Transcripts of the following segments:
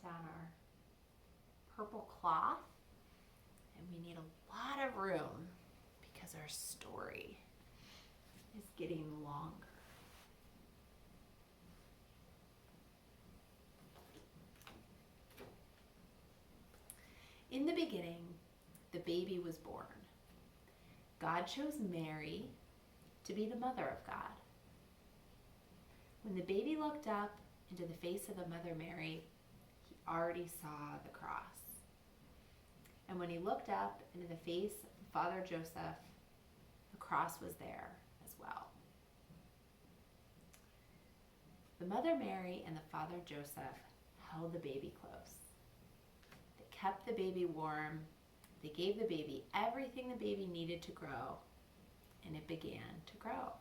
down our purple cloth, and we need a lot of room because our story is getting longer. In the beginning, the baby was born. God chose Mary to be the mother of God. When the baby looked up into the face of the Mother Mary, he already saw the cross. And when he looked up into the face of Father Joseph, the cross was there as well. The Mother Mary and the Father Joseph held the baby close. They kept the baby warm. They gave the baby everything the baby needed to grow, and it began to grow.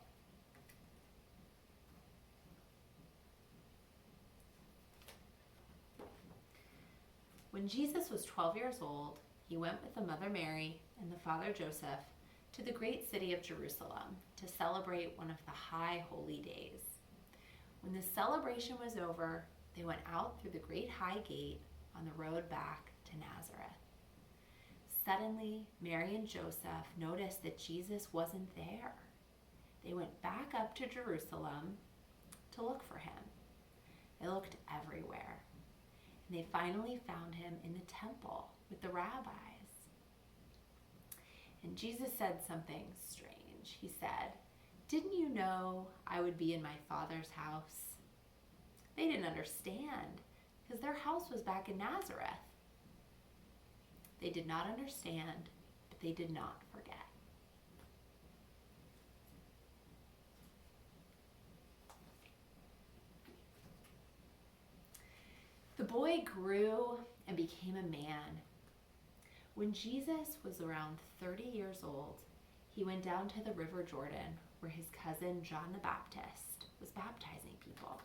When Jesus was 12 years old, he went with the Mother Mary and the Father Joseph to the great city of Jerusalem to celebrate one of the high holy days. When the celebration was over, they went out through the great high gate on the road back to Nazareth. Suddenly, Mary and Joseph noticed that Jesus wasn't there. They went back up to Jerusalem to look for him. They looked everywhere, and they finally found him in the temple with the rabbis. And Jesus said something strange. He said, "Didn't you know I would be in my Father's house?" They didn't understand because their house was back in Nazareth. They did not understand, but they did not forget. The boy grew and became a man. When Jesus was around 30 years old, he went down to the River Jordan where his cousin John the Baptist was baptizing people.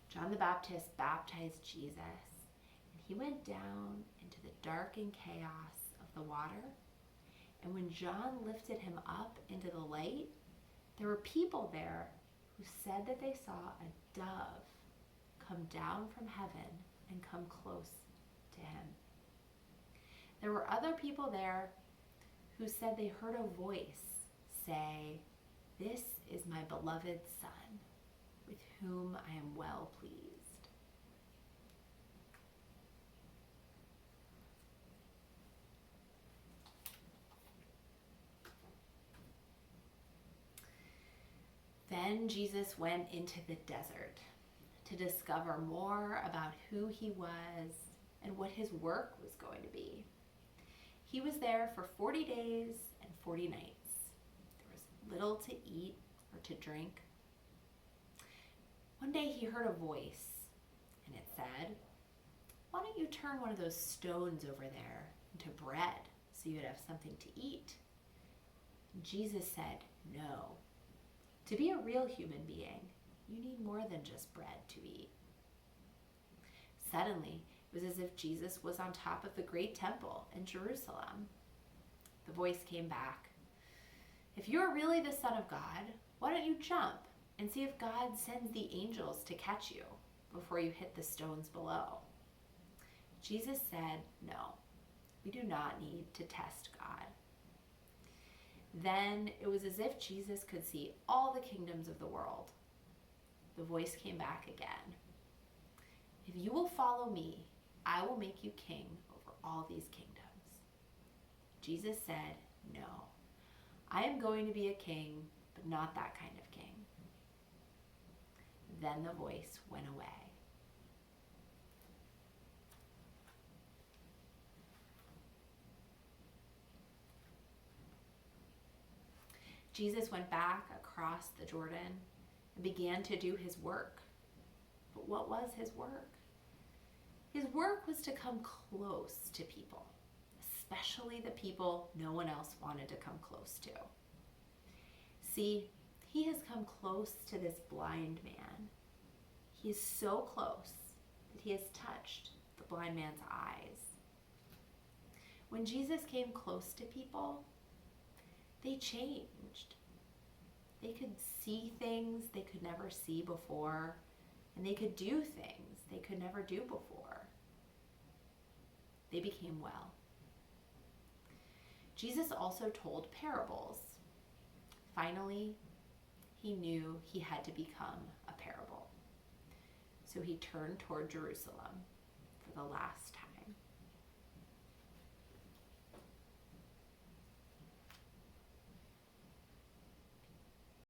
John the Baptist baptized Jesus, and he went down into the dark and chaos of the water. And when John lifted him up into the light, there were people there who said that they saw a dove come down from heaven and come close to him. There were other people there who said they heard a voice say, "This is my beloved Son, with whom I am well pleased." Then Jesus went into the desert to discover more about who he was and what his work was going to be. He was there for 40 days and 40 nights. There was little to eat or to drink. One day he heard a voice, and it said, "Why don't you turn one of those stones over there into bread so you'd have something to eat?" And Jesus said, "No. To be a real human being, you need more than just bread to eat." Suddenly, it was as if Jesus was on top of the great temple in Jerusalem. The voice came back, "If you are really the Son of God, why don't you jump and see if God sends the angels to catch you before you hit the stones below?" Jesus said, "No, we do not need to test God." Then it was as if Jesus could see all the kingdoms of the world. The voice came back again. "If you will follow me, I will make you king over all these kingdoms." Jesus said, "No, I am going to be a king, but not that kind of king." Then the voice went away. Jesus went back across the Jordan and began to do his work. But what was his work? His work was to come close to people, especially the people no one else wanted to come close to. See, he has come close to this blind man. He is so close that he has touched the blind man's eyes. When Jesus came close to people, they changed. They could see things they could never see before. and they could do things they could never do before. They became well. Jesus also told parables. Finally, he knew he had to become a parable. So he turned toward Jerusalem for the last time.